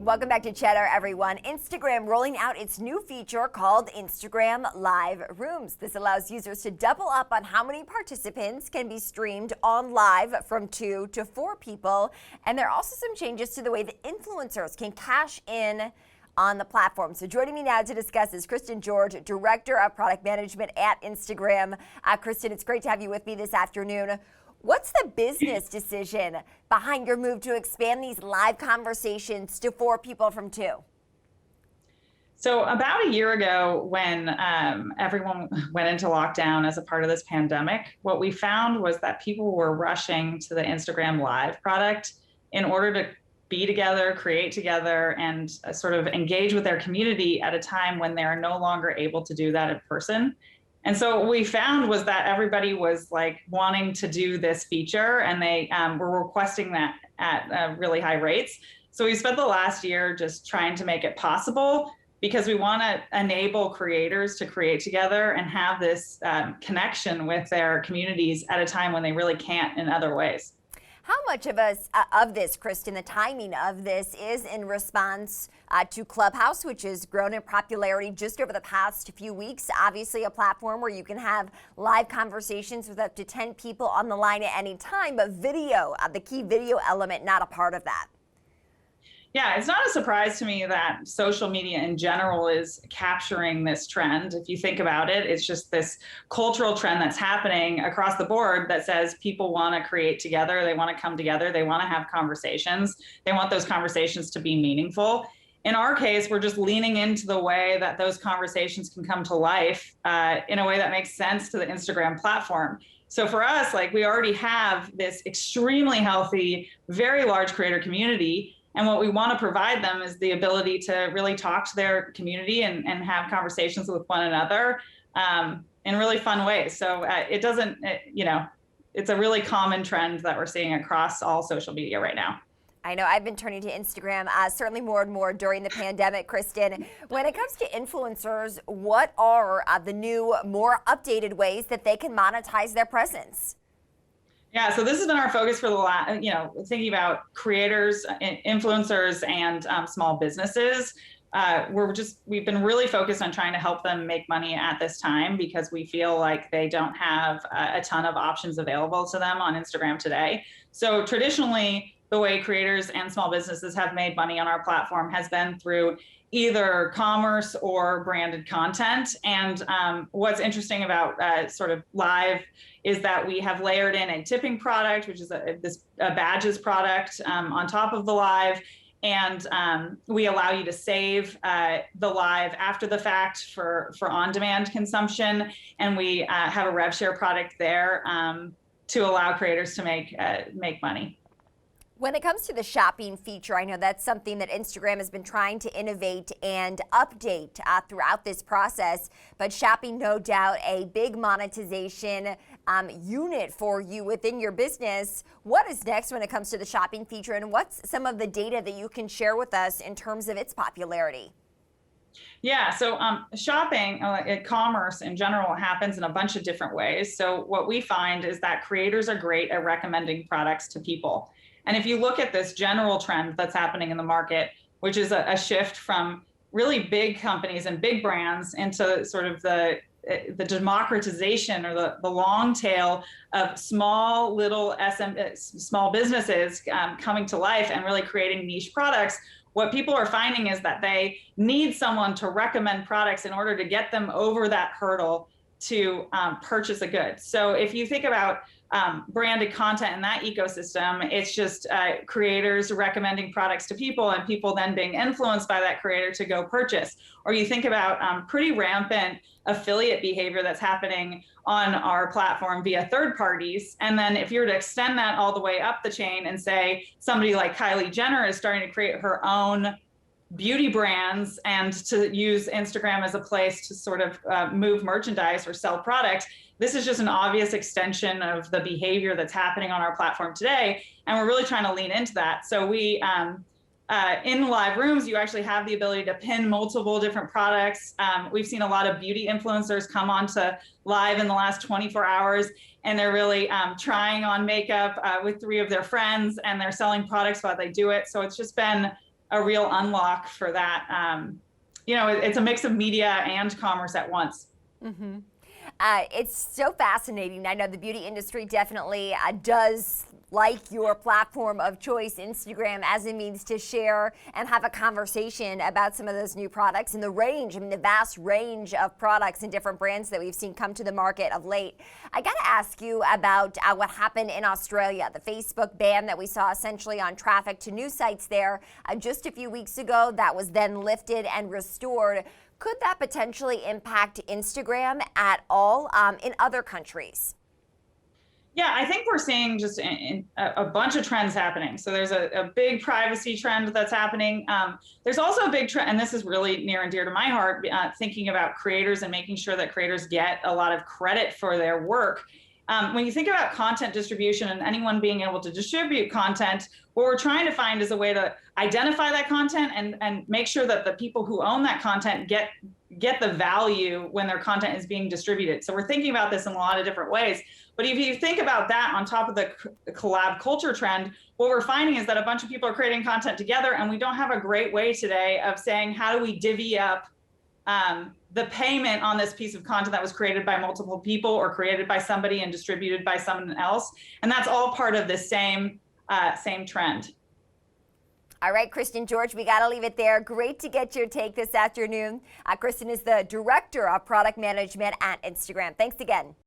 Welcome back to Cheddar, everyone. Instagram rolling out its new feature called Instagram Live Rooms. This allows users to double up on how many participants can be streamed on live from 2 to 4 people. And there are also some changes to the way that influencers can cash in on the platform. So joining me now to discuss is Kristen George, Director of Product Management at Instagram. Kristen, it's great to have you with me this afternoon. What's the business decision behind your move to expand these live conversations to 4 people from 2? So about a year ago, when everyone went into lockdown as a part of this pandemic, what we found was that people were rushing to the Instagram Live product in order to be together, create together, and sort of engage with their community at a time when they're no longer able to do that in person. And so what we found was that everybody was like wanting to do this feature, and they were requesting that at really high rates. So we spent the last year just trying to make it possible, because we want to enable creators to create together and have this connection with their communities at a time when they really can't in other ways. How much of this, Kristen, the timing of this is in response to Clubhouse, which has grown in popularity just over the past few weeks? Obviously a platform where you can have live conversations with up to 10 people on the line at any time, but video, the key video element, not a part of that. Yeah, it's not a surprise to me that social media in general is capturing this trend. If you think about it, it's just this cultural trend that's happening across the board that says people want to create together, they want to come together, they want to have conversations, they want those conversations to be meaningful. In our case, we're just leaning into the way that those conversations can come to life in a way that makes sense to the Instagram platform. So for us, like, we already have this extremely healthy, very large creator community. And what we want to provide them is the ability to really talk to their community and have conversations with one another in really fun ways. So it's a really common trend that we're seeing across all social media right now. I know I've been turning to Instagram certainly more and more during the pandemic, Kristen. When it comes to influencers, what are the new, more updated ways that they can monetize their presence? Yeah, so this has been our focus for the last, thinking about creators, influencers, and small businesses. We've been really focused on trying to help them make money at this time, because we feel like they don't have a ton of options available to them on Instagram today. So traditionally, the way creators and small businesses have made money on our platform has been through either commerce or branded content. And what's interesting about sort of live is that we have layered in a tipping product, which is a badges product on top of the live. And we allow you to save the live after the fact for on-demand consumption. And we have a rev share product there to allow creators to make money. When it comes to the shopping feature, I know that's something that Instagram has been trying to innovate and update throughout this process, but shopping, no doubt, a big monetization unit for you within your business. What is next when it comes to the shopping feature, and what's some of the data that you can share with us in terms of its popularity? Yeah, so shopping, commerce in general, happens in a bunch of different ways. So what we find is that creators are great at recommending products to people. And if you look at this general trend that's happening in the market, which is a shift from really big companies and big brands into sort of the democratization or the long tail of small little small businesses coming to life and really creating niche products, what people are finding is that they need someone to recommend products in order to get them over that hurdle to purchase a good. So if you think about branded content in that ecosystem, it's just creators recommending products to people and people then being influenced by that creator to go purchase. Or you think about pretty rampant affiliate behavior that's happening on our platform via third parties. And then if you were to extend that all the way up the chain and say somebody like Kylie Jenner is starting to create her own beauty brands and to use Instagram as a place to sort of move merchandise or sell products, this is just an obvious extension of the behavior that's happening on our platform today. And we're really trying to lean into that. So we, in live rooms, you actually have the ability to pin multiple different products. We've seen a lot of beauty influencers come onto live in the last 24 hours, and they're really trying on makeup with 3 of their friends, and they're selling products while they do it. So it's just been a real unlock for that. It's a mix of media and commerce at once. Mm-hmm. It's so fascinating. I know the beauty industry definitely does like your platform of choice, Instagram, as a means to share and have a conversation about some of those new products and the range, the vast range of products and different brands that we've seen come to the market of late. I got to ask you about what happened in Australia, the Facebook ban that we saw essentially on traffic to news sites there just a few weeks ago that was then lifted and restored. Could that potentially impact Instagram at all in other countries? Yeah, I think we're seeing just a bunch of trends happening. So there's a big privacy trend that's happening. There's also a big trend, and this is really near and dear to my heart, thinking about creators and making sure that creators get a lot of credit for their work. When you think about content distribution and anyone being able to distribute content, what we're trying to find is a way to identify that content and make sure that the people who own that content get the value when their content is being distributed. So we're thinking about this in a lot of different ways. But if you think about that on top of the collab culture trend, what we're finding is that a bunch of people are creating content together, and we don't have a great way today of saying, how do we divvy up the payment on this piece of content that was created by multiple people or created by somebody and distributed by someone else. And that's all part of the same trend. All right, Kristen George, we got to leave it there. Great to get your take this afternoon. Kristen is the Director of Product Management at Instagram. Thanks again.